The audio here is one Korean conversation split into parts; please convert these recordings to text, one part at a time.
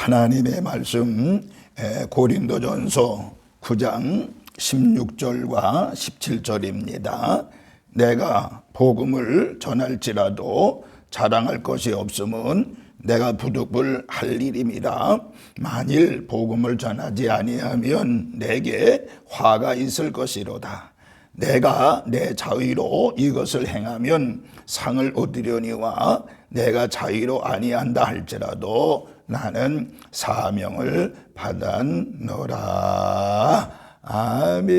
하나님의 말씀 고린도전서 9장 16절과 17절입니다. 내가 복음을 전할지라도 자랑할 것이 없음은 내가 부득불 할 일임이라. 만일 복음을 전하지 아니하면 내게 화가 있을 것이로다. 내가 내 자의로 이것을 행하면 상을 얻으려니와 내가 자의로 아니한다 할지라도 나는 사명을 받았노라. 아멘.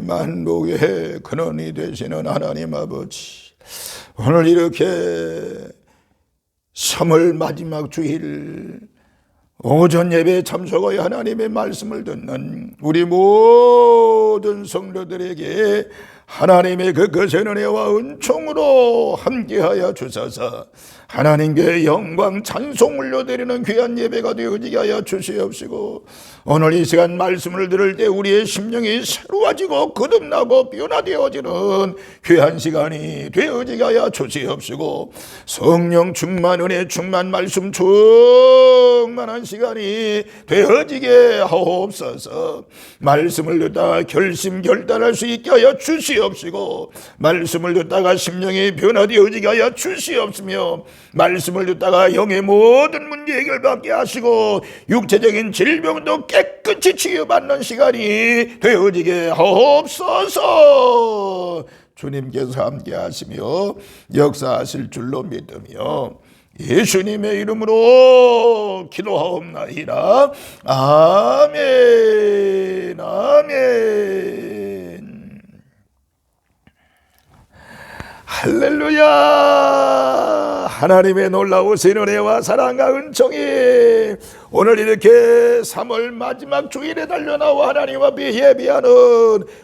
만복의 근원이 되시는 하나님 아버지, 오늘 이렇게 3월 마지막 주일 오전 예배에 참석하여 하나님의 말씀을 듣는 우리 모든 성도들에게 하나님의 그 거센 은혜와 은총으로 함께하여 주셔서 하나님께 영광 찬송 올려드리는 귀한 예배가 되어지게 하여 주시옵시고, 오늘 이 시간 말씀을 들을 때 우리의 심령이 새로워지고 거듭나고 변화되어지는 귀한 시간이 되어지게 하여 주시옵시고, 성령 충만 은혜 충만 말씀 충만한 시간이 되어지게 하옵소서. 말씀을 듣다가 결심결단할 수 있게 하여 주시옵시고, 말씀을 듣다가 심령이 변화되어지게 하여 주시옵시며, 말씀을 듣다가 영의 모든 문제 해결받게 하시고 육체적인 질병도 깨끗이 치유받는 시간이 되어지게 하옵소서. 주님께서 함께 하시며 역사하실 줄로 믿으며 예수님의 이름으로 기도하옵나이다. 아멘. 아멘. 할렐루야. 하나님의 놀라우신 은혜와 사랑과 은총이 오늘 이렇게 3월 마지막 주일에 달려나와 하나님 앞에 예배하는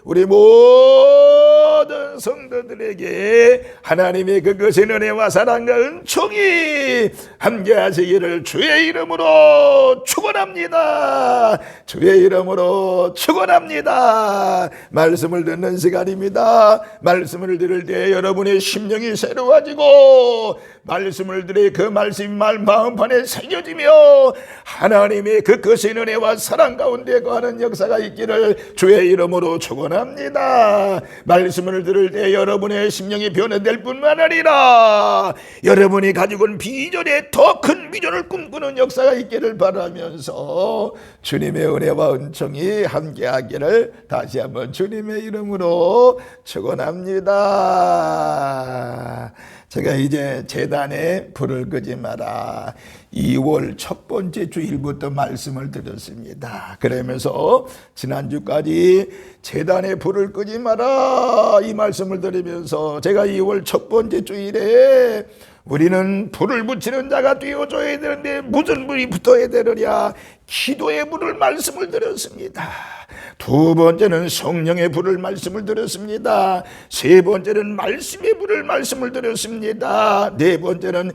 우리 모든 성도들에게 하나님의 그 거센 은혜와 사랑과 은총이 함께 하시기를 주의 이름으로 축원합니다. 주의 이름으로 축원합니다. 말씀을 듣는 시간입니다. 말씀을 들을 때 여러분의 심령이 새로워지고 말씀을 들에 그 말씀이 마음판에 새겨지며 하나님의 그 거센 은혜와 사랑 가운데 거하는 역사가 있기를 주의 이름으로 축원합니다. 말씀을 들을 때 여러분의 심령이 변화될 뿐만 아니라 여러분이 가지고 있는 비전에 더 큰 비전을 꿈꾸는 역사가 있기를 바라면서 주님의 은혜와 은총이 함께하기를 다시 한번 주님의 이름으로 축원합니다. 제가 이제 제단에 불을 끄지 마라 2월 첫 번째 주일부터 말씀을 드렸습니다. 그러면서 지난주까지 제단에 불을 끄지 마라 이 말씀을 드리면서 제가 2월 첫 번째 주일에 우리는 불을 붙이는 자가 되어줘야 되는데 무슨 불이 붙어야 되느냐, 기도의 불을 말씀을 드렸습니다. 두 번째는 성령의 불을 말씀을 드렸습니다. 세 번째는 말씀의 불을 말씀을 드렸습니다. 네 번째는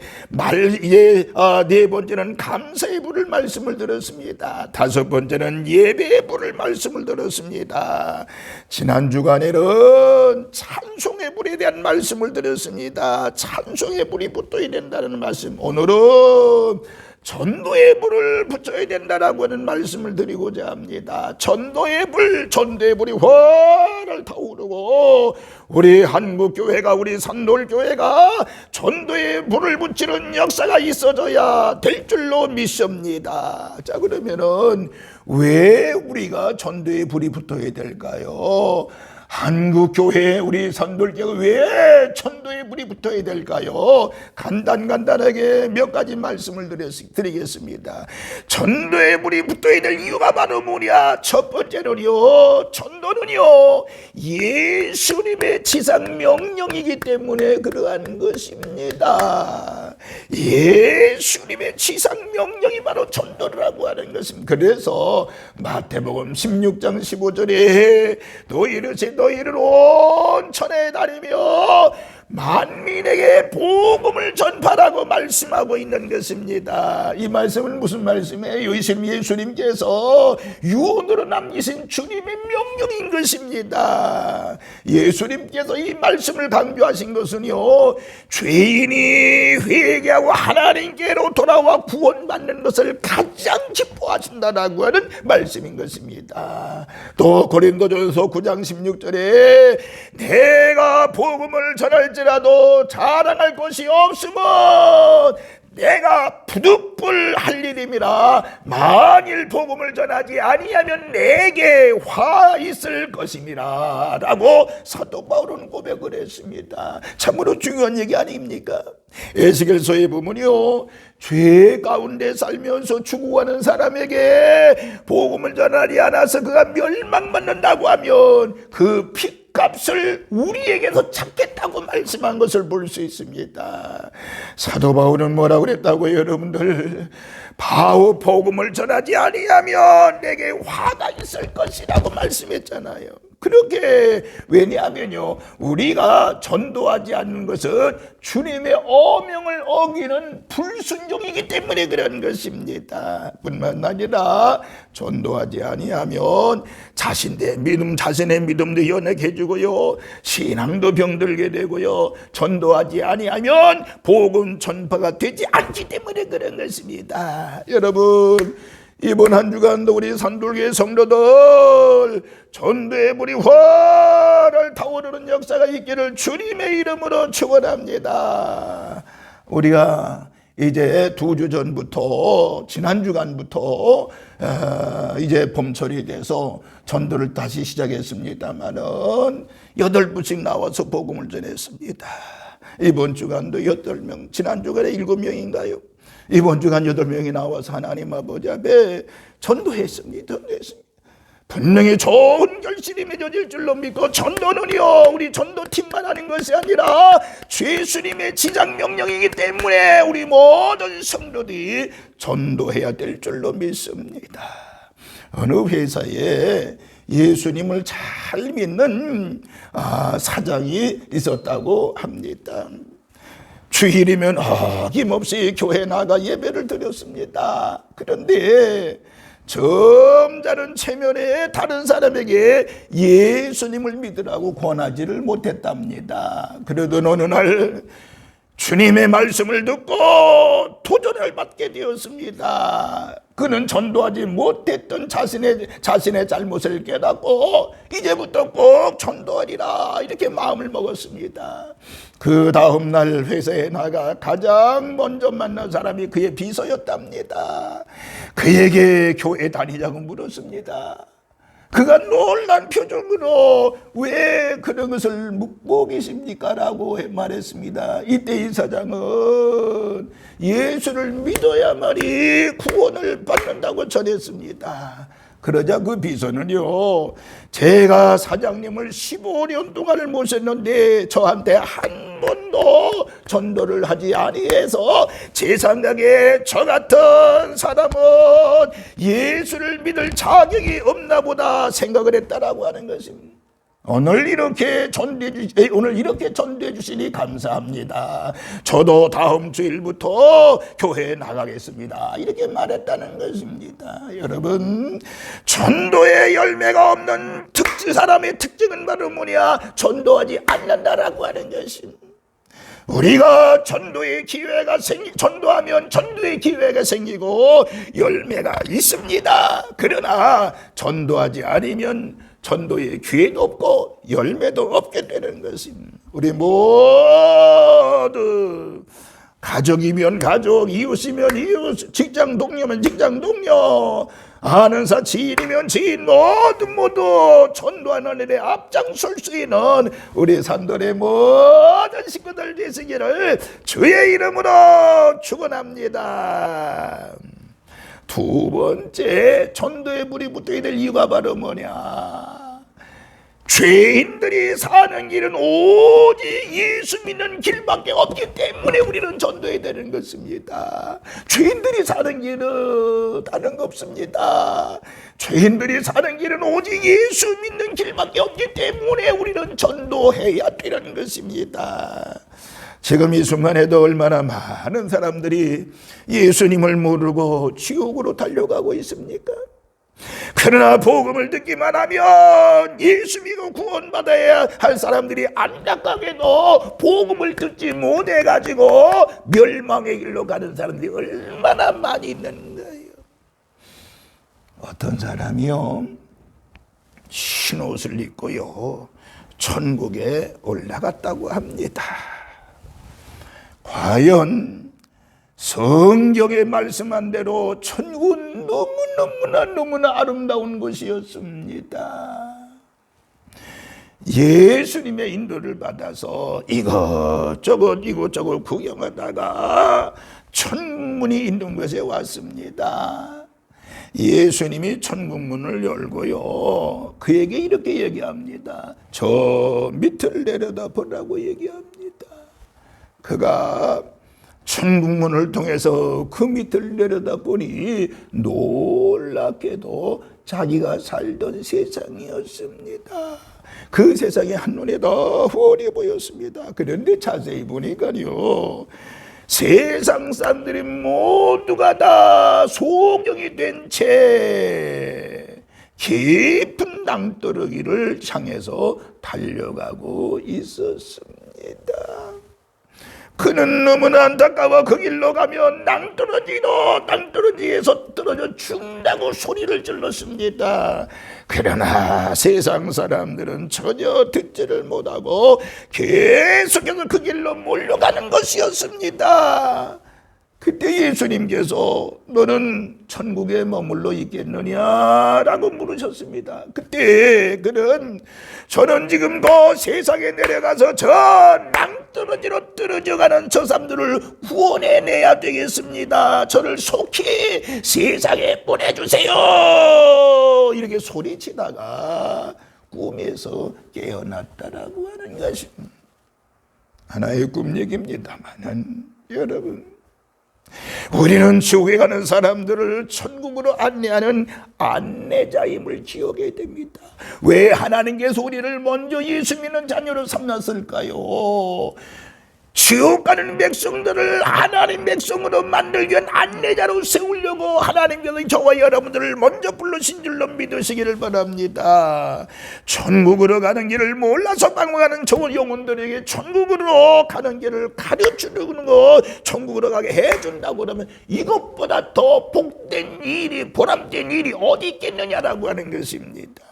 감사의 불을 말씀을 드렸습니다. 다섯 번째는 예배의 불을 말씀을 드렸습니다. 지난 주간에는 찬송의 불에 대한 말씀을 드렸습니다. 찬송의 불이 붙어야 된다는 말씀, 오늘은 전도의 불을 붙여야 된다라고 하는 말씀을 드리고자 합니다. 전도의 불이 활활 타오르고 우리 한국교회가, 우리 산돌교회가 전도의 불을 붙이는 역사가 있어져야 될 줄로 믿습니다. 자, 그러면은 왜 우리가 전도의 불이 붙어야 될까요? 한국교회, 우리 산돌교회 왜 전도의 불이 붙어야 될까요? 간단하게 몇 가지 말씀을 드리겠습니다. 전도의 불이 붙어야 될 이유가 바로 뭐냐? 첫 번째는요, 전도는요 예수님의 지상 명령이기 때문에 그러한 것입니다. 예수님의 지상 명령이 바로 전도라고 하는 것입니다. 그래서 마태복음 16장 15절에 너희를 온 천에 다니며 만민에게 복음을 전파라고 말씀하고 있는 것입니다. 이 말씀은 무슨 말씀이에요? 예수님께서 유언으로 남기신 주님의 명령인 것입니다. 예수님께서 이 말씀을 강조하신 것은요, 죄인이 회개하고 하나님께로 돌아와 구원받는 것을 가장 기뻐하신다라고 하는 말씀인 것입니다. 또 고린도전서 9장 16절에 내가 복음을 전할지라도 자랑할 것이 없으면 내가 부득불할 일임이라 만일 복음을 전하지 아니하면 내게 화 있을 것임이라 라고 사도 바울은 고백을 했습니다. 참으로 중요한 얘기 아닙니까? 에스겔서에 보면요, 죄 가운데 살면서 죽어가는 사람에게 복음을 전하지 않아서 그가 멸망받는다고 하면 그 핏값을 우리에게서 찾겠다고 말씀한 것을 볼 수 있습니다. 사도 바울은 뭐라고 그랬다고요, 여러분들? 바오 복음을 전하지 아니하면 내게 화가 있을 것이라고 말씀했잖아요. 그렇게, 왜냐하면요, 우리가 전도하지 않는 것은 주님의 어명을 어기는 불순종이기 때문에 그런 것입니다. 뿐만 아니라 전도하지 아니하면 자신의 믿음도 연약해지고요, 신앙도 병들게 되고요, 전도하지 아니하면 복음 전파가 되지 않기 때문에 그런 것입니다. 여러분, 이번 한 주간도 우리 산돌교회 성도들 전도의 불이 활활 타오르는 역사가 있기를 주님의 이름으로 축원합니다. 우리가 이제 2주 전부터, 지난 주간부터 이제 봄철이 돼서 전도를 다시 시작했습니다마는 8부씩 나와서 복음을 전했습니다. 이번 주간도 8명, 지난 주간에 7명인가요? 이번 주간 8명이 나와서 하나님 아버지 앞에 전도했습니다. 분명히 좋은 결실이 맺어질 줄로 믿고, 전도는요, 우리 전도팀만 하는 것이 아니라 예수님의 지장 명령이기 때문에 우리 모든 성도들이 전도해야 될 줄로 믿습니다. 어느 회사에 예수님을 잘 믿는 사장이 있었다고 합니다. 주일이면 어김없이 교회 나가 예배를 드렸습니다. 그런데 점잖은 체면에 다른 사람에게 예수님을 믿으라고 권하지를 못했답니다. 그러던 어느 날 주님의 말씀을 듣고 도전을 받게 되었습니다. 그는 전도하지 못했던 자신의 잘못을 깨닫고 이제부터 꼭 전도하리라, 이렇게 마음을 먹었습니다. 그 다음 날 회사에 나가 가장 먼저 만난 사람이 그의 비서였답니다. 그에게 교회 다니자고 물었습니다. 그가 놀란 표정으로 왜 그런 것을 묻고 계십니까? 라고 말했습니다. 이때 이 사장은 예수를 믿어야만이 구원을 받는다고 전했습니다. 그러자 그 비서는요, 제가 사장님을 15년 동안을 모셨는데 저한테 한 번도 전도를 하지 아니해서 제 생각에 저 같은 사람은 예수를 믿을 자격이 없나 보다 생각을 했다라고 하는 것입니다. 오늘 이렇게 전도해 주시니 감사합니다. 저도 다음 주일부터 교회에 나가겠습니다. 이렇게 말했다는 것입니다. 여러분, 전도의 열매가 없는 사람의 특징은 바로 뭐냐? 전도하지 않는다라고 하는 것입니다. 우리가 전도하면 전도의 기회가 생기고 열매가 있습니다. 그러나 전도하지 않으면 전도의 기회도 없고 열매도 없게 되는 것입니다. 우리 모두 가족이면 가족, 이웃이면 이웃, 직장 동료면 직장 동료, 아는 사 지인이면 지인, 모두 전도하는 일에 앞장설 수 있는 우리 산돌의 모든 식구들 되시기를 주의 이름으로 축원합니다. 두 번째, 전도의 불이 붙어야 될 이유가 바로 뭐냐? 죄인들이 사는 길은 오직 예수 믿는 길밖에 없기 때문에 우리는 전도해야 되는 것입니다. 죄인들이 사는 길은 다른 거 없습니다. 죄인들이 사는 길은 오직 예수 믿는 길밖에 없기 때문에 우리는 전도해야 되는 것입니다. 지금 이 순간에도 얼마나 많은 사람들이 예수님을 모르고 지옥으로 달려가고 있습니까? 그러나 복음을 듣기만 하면 예수 믿고 구원받아야 할 사람들이 안타깝게도 복음을 듣지 못해가지고 멸망의 길로 가는 사람들이 얼마나 많이 있는 거예요. 어떤 사람이요, 흰옷을 입고요 천국에 올라갔다고 합니다. 과연 성경에 말씀한 대로 천국은 너무나 아름다운 곳이었습니다. 예수님의 인도를 받아서 이것저것 구경하다가 천문이 있는 곳에 왔습니다. 예수님이 천국문을 열고요, 그에게 이렇게 얘기합니다. 저 밑을 내려다보라고 얘기합니다. 그가 천국문을 통해서 그 밑을 내려다보니 놀랍게도 자기가 살던 세상이었습니다. 그 세상이 한눈에 더 훤히 보였습니다. 그런데 자세히 보니까요, 세상 사람들이 모두가 다 소경이 된 채 깊은 낭떠러기를 향해서 달려가고 있었습니다. 그는 너무나 안타까워 그 길로 가면 낭떠러지에서 떨어져 죽는다고 소리를 질렀습니다. 그러나 세상 사람들은 전혀 듣지를 못하고 계속해서 그 길로 몰려가는 것이었습니다. 그때 예수님께서 너는 천국에 머물러 있겠느냐라고 물으셨습니다. 그때 그는 저는 지금 그 세상에 내려가서 저 낭떠러지로 떨어져가는 저 사람들을 구원해내야 되겠습니다. 저를 속히 세상에 보내주세요. 이렇게 소리치다가 꿈에서 깨어났다라고 하는 것이 하나의 꿈 얘기입니다만은, 여러분, 우리는 지옥에 가는 사람들을 천국으로 안내하는 안내자임을 기억해야 됩니다. 왜 하나님께서 우리를 먼저 예수 믿는 자녀로 삼았을까요? 지옥 가는 백성들을 하나님 백성으로 만들기 위한 안내자로 세우려고 하나님께서 저와 여러분들을 먼저 부르신 줄로 믿으시기를 바랍니다. 천국으로 가는 길을 몰라서 방황하는 저 영혼들에게 천국으로 가는 길을 가르쳐주는 것, 천국으로 가게 해준다고 그러면 이것보다 더 복된 일이, 보람된 일이 어디 있겠느냐라고 하는 것입니다.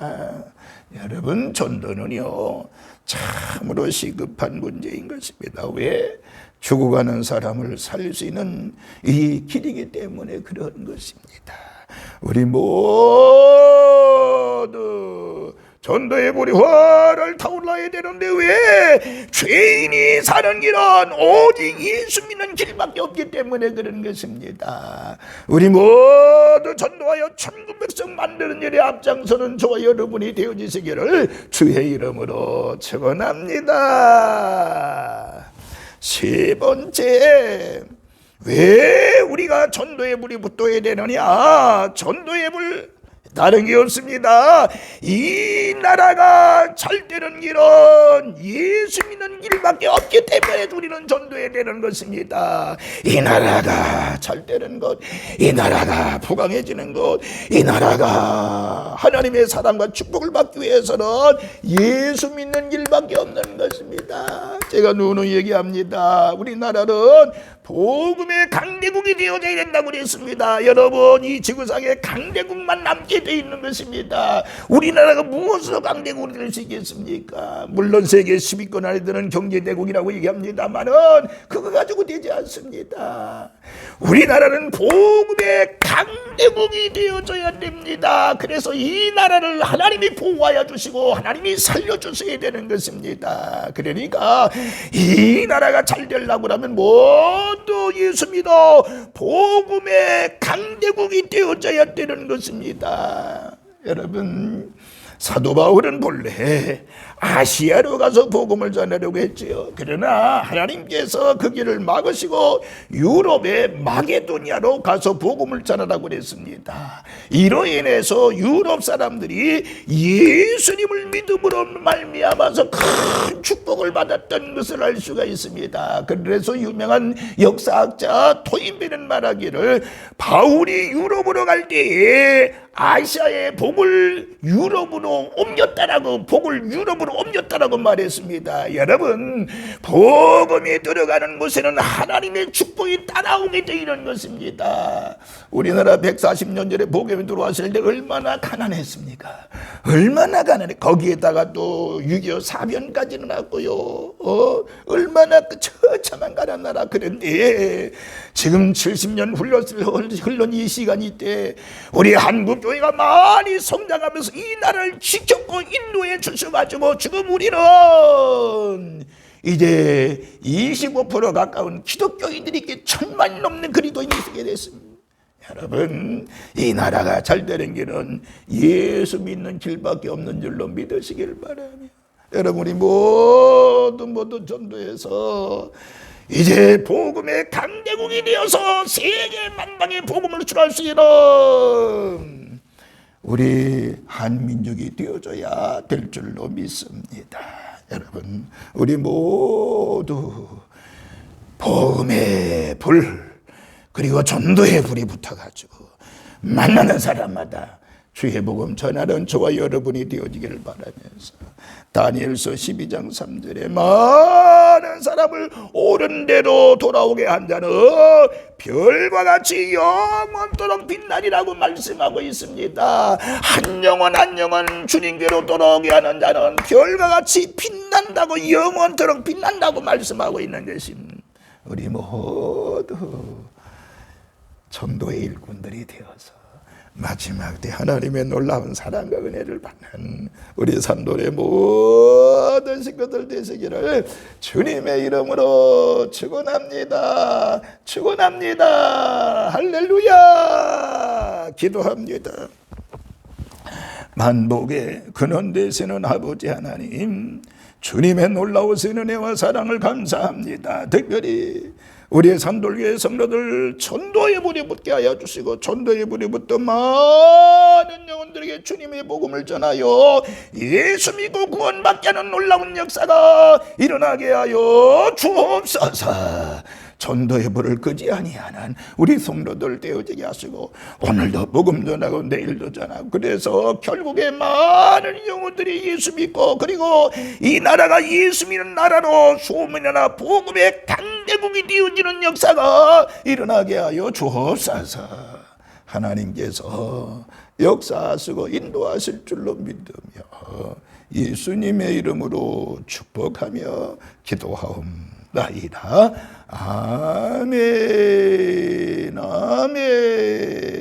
여러분, 전도는요 참으로 시급한 문제인 것입니다. 왜? 죽어가는 사람을 살릴 수 있는 이 길이기 때문에 그런 것입니다. 우리 모두 전도의 불이 활활 타올라야 되는데 왜? 죄인이 사는 길은 오직 예수 믿는 길밖에 없기 때문에 그런 것입니다. 우리 모두 전도하여 천국 백성 만드는 일에 앞장서는 저와 여러분이 되어지시기를 주의 이름으로 축원합니다. 세 번째, 왜 우리가 전도의 불이 붙어야 되느냐? 전도의 불 다른 게 없습니다. 이 나라가 잘 되는 길은 예수 믿는 길밖에 없기 때문에 우리는 전도해야 되는 것입니다. 이 나라가 잘 되는 것, 이 나라가 부강해지는 것, 이 나라가 하나님의 사랑과 축복을 받기 위해서는 예수 믿는 길밖에 없는 것입니다. 제가 누누이 얘기합니다. 우리나라는 복음의 강대국이 되어져야 된다고 그랬습니다. 여러분, 이 지구상에 강대국만 남게 되어 있는 것입니다. 우리나라가 무엇으로 강대국이 될 수 있겠습니까? 물론 세계 10위권 안에 드는 경제대국이라고 얘기합니다만은 그거 가지고 되지 않습니다. 우리나라는 복음의 강대국이 되어져야 됩니다. 그래서 이 나라를 하나님이 보호하여 주시고 하나님이 살려주셔야 되는 것입니다. 그러니까 이 나라가 잘 되려고 하면 모두 예수 믿어 복음의 강대국이 되어져야 되는 것입니다. 여러분, 사도 바울은 본래 아시아로 가서 복음을 전하려고 했지요. 그러나 하나님께서 그 길을 막으시고 유럽의 마게도니아로 가서 복음을 전하라고 그랬습니다. 이로 인해서 유럽 사람들이 예수님을 믿음으로 말미암아서 큰 축복을 받았던 것을 알 수가 있습니다. 그래서 유명한 역사학자 토인비는 말하기를 바울이 유럽으로 갈 때에 아시아의 복을 유럽으로 옮겼다라고, 복을 유럽으로 옮겼다라고 말했습니다. 여러분, 복음이 들어가는 곳에는 하나님의 축복이 따라오게 되는 것입니다. 우리나라 140년 전에 복음이 들어왔을 때 얼마나 가난했습니까? 얼마나 가난해. 거기에다가 또 6.25 사변까지는 왔고요. 얼마나 그 처참한 가난 나라. 그런데 지금 70년 흘러 이 시간이 때 우리 한국 교회가 많이 성장하면서 이 나라를 지켰고 인도해 주셔가지고 지금 우리는 이제 25% 가까운 기독교인들이 1,000만 넘는 그리스도인이 있게 됐습니다. 여러분, 이 나라가 잘 되는 길은 예수 믿는 길밖에 없는 줄로 믿으시길 바라며, 여러분이 모두 전도해서 이제 복음의 강대국이 되어서 세계 만방에 복음을 전할 수 있는 우리 한민족이 되어줘야 될 줄로 믿습니다. 여러분, 우리 모두 복음의 불, 그리고 전도의 불이 붙어가지고 만나는 사람마다 주의 복음 전하는 저와 여러분이 되어지기를 바라면서, 다니엘서 12장 3절에 많은 사람을 옳은 대로 돌아오게 한 자는 별과 같이 영원토록 빛나리라고 말씀하고 있습니다. 한 영혼 한 영혼 주님께로 돌아오게 하는 자는 별과 같이 빛난다고, 영원토록 빛난다고 말씀하고 있는 것입니다. 우리 모두 전도의 일꾼들이 되어서 마지막 때 하나님의 놀라운 사랑과 은혜를 받는 우리 산돌의 모든 식구들 되시기를 주님의 이름으로 축원합니다. 축원합니다. 할렐루야. 기도합니다. 만복의 근원 되시는 아버지 하나님, 주님의 놀라우신 은혜와 사랑을 감사합니다. 특별히 우리의 산돌교회 성도들 전도의 불이 붙게 하여 주시고, 전도의 불이 붙어 많은 영혼들에게 주님의 복음을 전하여 예수 믿고 구원받게 하는 놀라운 역사가 일어나게 하여 주옵소서. 전도의 불을 끄지 아니하는 우리 성도들 되어지게 하시고, 오늘도 복음 전하고 내일도 전하고, 그래서 결국에 많은 영혼들이 예수 믿고, 그리고 이 나라가 예수 믿는 나라로 소문이나 복음의 강대국이 되어지는 역사가 일어나게 하여 주옵소서. 하나님께서 역사하시고 인도하실 줄로 믿으며 예수님의 이름으로 축복하며 기도하옵나이다. 아멘. 아멘.